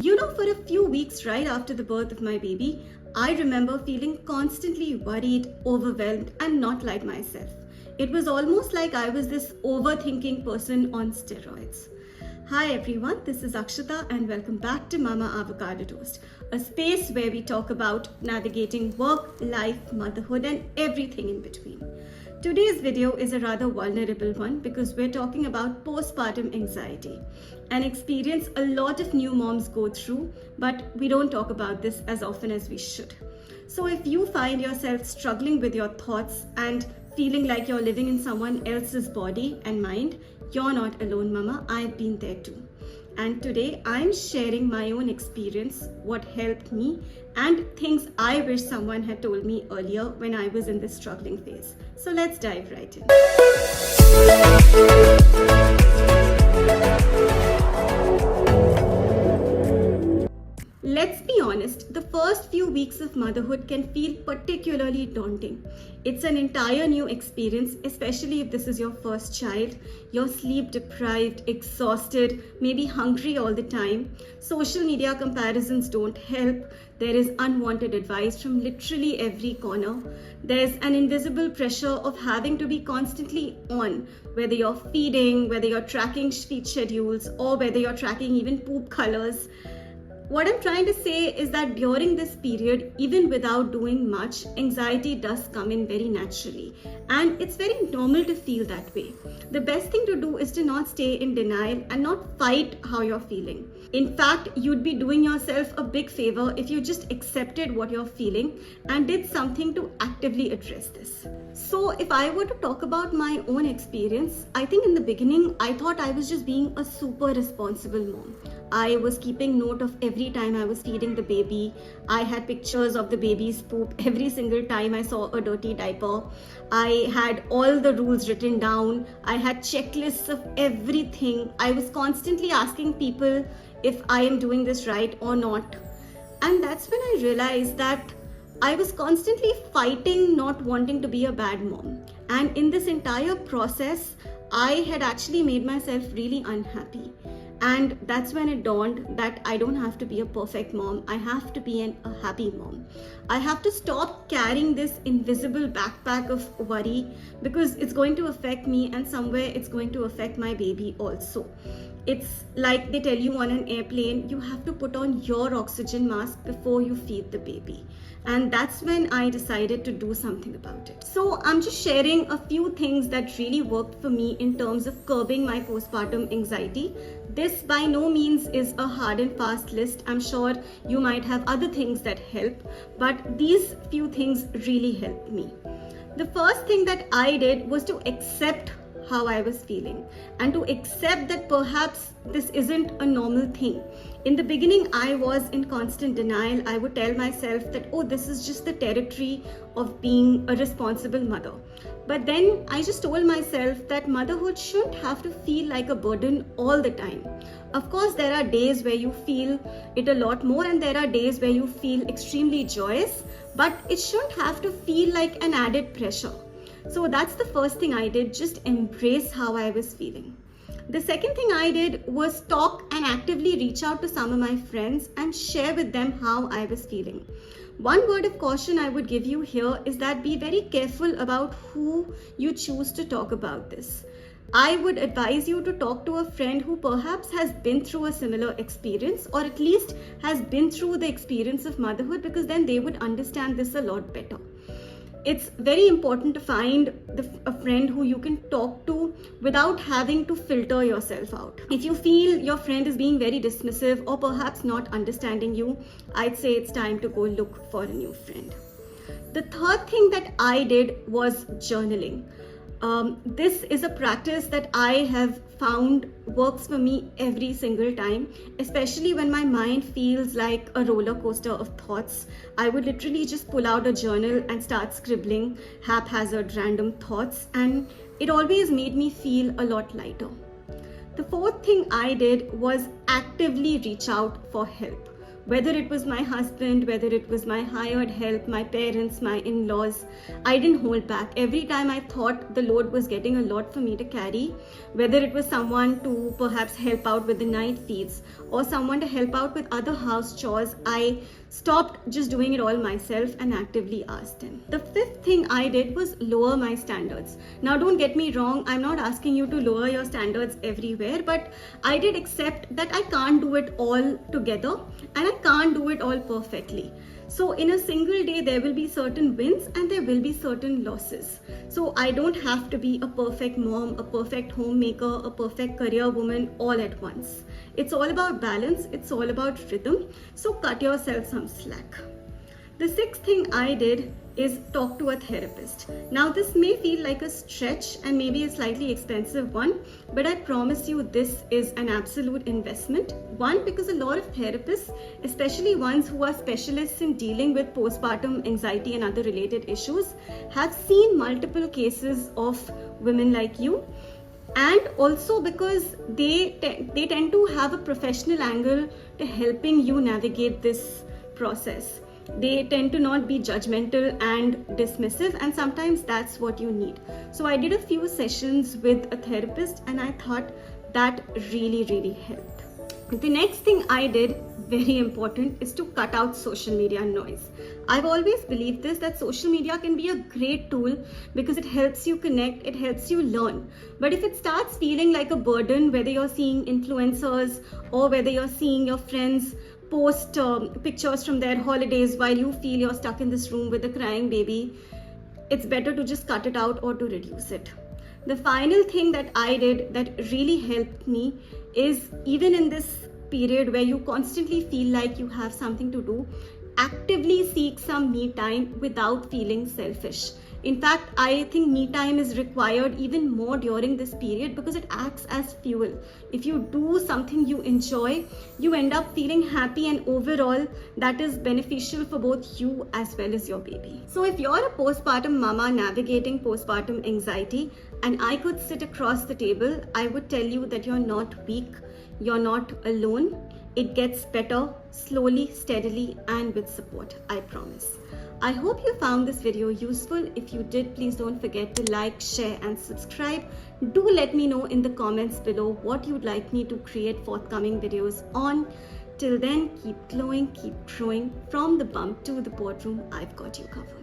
For a few weeks right after the birth of my baby, I remember feeling constantly worried, overwhelmed, and not like myself. It was almost like I was this overthinking person on steroids. Hi everyone, this is Akshata and welcome back to Mama Avocado Toast, a space where we talk about navigating work, life, motherhood, and everything in between. Today's video is a rather vulnerable one because we're talking about postpartum anxiety, an experience a lot of new moms go through, but we don't talk about this as often as we should. So if you find yourself struggling with your thoughts and feeling like you're living in someone else's body and mind, you're not alone, mama. I've been there too. And today I'm sharing my own experience, what helped me, and things I wish someone had told me earlier when I was in this struggling phase. So let's dive right in. Let's be honest, the first few weeks of motherhood can feel particularly daunting. It's an entire new experience, especially if this is your first child. You're sleep deprived, exhausted, maybe hungry all the time. Social media comparisons don't help. There is unwanted advice from literally every corner. There's an invisible pressure of having to be constantly on, whether you're feeding, whether you're tracking feed schedules, or whether you're tracking even poop colors. What I'm trying to say is that during this period, even without doing much, anxiety does come in very naturally. And it's very normal to feel that way. The best thing to do is to not stay in denial and not fight how you're feeling. In fact, you'd be doing yourself a big favor if you just accepted what you're feeling and did something to actively address this. So if I were to talk about my own experience, I think in the beginning, I thought I was just being a super responsible mom. I was keeping note of every time I was feeding the baby. I had pictures of the baby's poop every single time I saw a dirty diaper. I had all the rules written down. I had checklists of everything. I was constantly asking people if I am doing this right or not. And that's when I realized that I was constantly fighting not wanting to be a bad mom. And in this entire process, I had actually made myself really unhappy. And that's when it dawned that I don't have to be a perfect mom. I have to be a happy mom. I have to stop carrying this invisible backpack of worry because it's going to affect me and somewhere it's going to affect my baby also. It's like they tell you on an airplane, you have to put on your oxygen mask before you feed the baby. And that's when I decided to do something about it. So I'm just sharing a few things that really worked for me in terms of curbing my postpartum anxiety. This by no means is a hard and fast list. I'm sure you might have other things that help, but these few things really helped me. The first thing that I did was to accept how I was feeling and to accept that perhaps this isn't a normal thing. In the beginning, I was in constant denial. I would tell myself that, oh, this is just the territory of being a responsible mother. But then I just told myself that motherhood shouldn't have to feel like a burden all the time. Of course, there are days where you feel it a lot more and there are days where you feel extremely joyous, but it shouldn't have to feel like an added pressure. So that's the first thing I did, just embrace how I was feeling. The second thing I did was talk and actively reach out to some of my friends and share with them how I was feeling. One word of caution I would give you here is that be very careful about who you choose to talk about this. I would advise you to talk to a friend who perhaps has been through a similar experience or at least has been through the experience of motherhood because then they would understand this a lot better. It's very important to find a friend who you can talk to without having to filter yourself out. If you feel your friend is being very dismissive or perhaps not understanding you, I'd say it's time to go look for a new friend. The third thing that I did was journaling. This is a practice that I have found works for me every single time, especially when my mind feels like a roller coaster of thoughts. I would literally just pull out a journal and start scribbling haphazard random thoughts, and it always made me feel a lot lighter. The fourth thing I did was actively reach out for help. Whether it was my husband, whether it was my hired help, my parents, my in-laws, I didn't hold back. Every time I thought the load was getting a lot for me to carry, whether it was someone to perhaps help out with the night feeds or someone to help out with other house chores, I stopped just doing it all myself and actively asked them. The fifth thing I did was lower my standards. Now, don't get me wrong, I'm not asking you to lower your standards everywhere, but I did accept that I can't do it all together and I can't do it all perfectly. So in a single day, there will be certain wins and there will be certain losses. So I don't have to be a perfect mom, a perfect homemaker, a perfect career woman all at once. It's all about balance. It's all about rhythm. So cut yourself some slack. The sixth thing I did is talk to a therapist. Now, this may feel like a stretch and maybe a slightly expensive one, but I promise you this is an absolute investment. One, because a lot of therapists, especially ones who are specialists in dealing with postpartum anxiety and other related issues, have seen multiple cases of women like you. And also because they tend to have a professional angle to helping you navigate this process. They tend to not be judgmental and dismissive, and sometimes that's what you need. So I did a few sessions with a therapist and I thought that really helped. The next thing I did, very important, is to cut out social media noise. I've always believed this, that social media can be a great tool because it helps you connect, it helps you learn. But if it starts feeling like a burden, whether you're seeing influencers or whether you're seeing your friends post pictures from their holidays while you feel you're stuck in this room with a crying baby, it's better to just cut it out or to reduce it. The final thing that I did that really helped me is, even in this period where you constantly feel like you have something to do, actively seek some me time without feeling selfish. In fact, I think me time is required even more during this period because it acts as fuel. If you do something you enjoy, you end up feeling happy, and overall that is beneficial for both you as well as your baby. So if you're a postpartum mama navigating postpartum anxiety and I could sit across the table, I would tell you that you're not weak, you're not alone. It gets better slowly, steadily, and with support, I promise. I hope you found this video useful. If you did, please don't forget to like, share, and subscribe. Do let me know in the comments below what you'd like me to create forthcoming videos on. Till then, keep glowing, keep growing. From the bump to the boardroom, I've got you covered.